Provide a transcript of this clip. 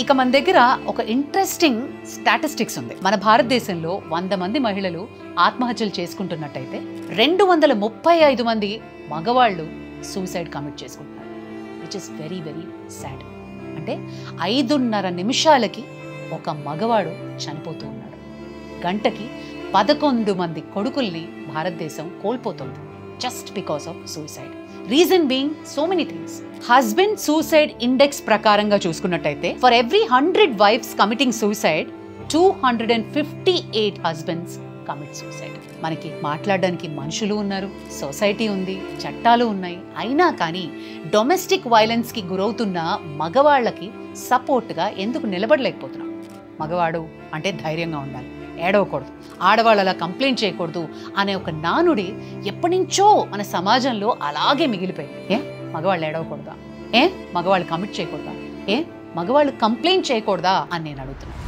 ఇక మన దగ్గర ఒక ఇంట్రెస్టింగ్ స్టాటిస్టిక్స్ ఉంది. మన భారతదేశంలో 100 మంది మహిళలు ఆత్మహత్యలు చేసుకుంటున్నట్టయితే 235 మంది మగవాళ్ళు సూసైడ్ కమిట్ చేసుకుంటున్నారు, which is very very sad. అంటే 5.5 నిమిషాలకి ఒక మగవాడు చనిపోతూ ఉన్నాడు. గంటకి 11 మంది కొడుకుల్ని భారతదేశం కోల్పోతుంది just because of suicide. Reason being so many things. Husband suicide index ప్రకారంగా చూసుకున్నట్టయితే for every 100 wives committing suicide 258 husbands commit suicide. మనకి మాట్లాడడానికి మనుషులు ఉన్నారు, సొసైటీ ఉంది, చట్టాలు ఉన్నాయి. అయినా కానీ డొమెస్టిక్ వైలెన్స్ కి గురవుతున్న మగవాళ్ళకి సపోర్ట్గా ఎందుకు నిలబడలేకపోతున్నాం? మగవాడు అంటే ధైర్యంగా ఉండాలి, ఏడవకూడదు, ఆడవాళ్ళలా కంప్లైంట్ చేయకూడదు అనే ఒక నానుడి ఎప్పటి నుంచో మన సమాజంలో అలాగే మిగిలిపోయింది. మగవాళ్ళు ఏడవకూడదా? మగవాళ్ళు కమిట్ చేయకూడదా? మగవాళ్ళు కంప్లైంట్ చేయకూడదా అని నేను అడుగుతున్నాను.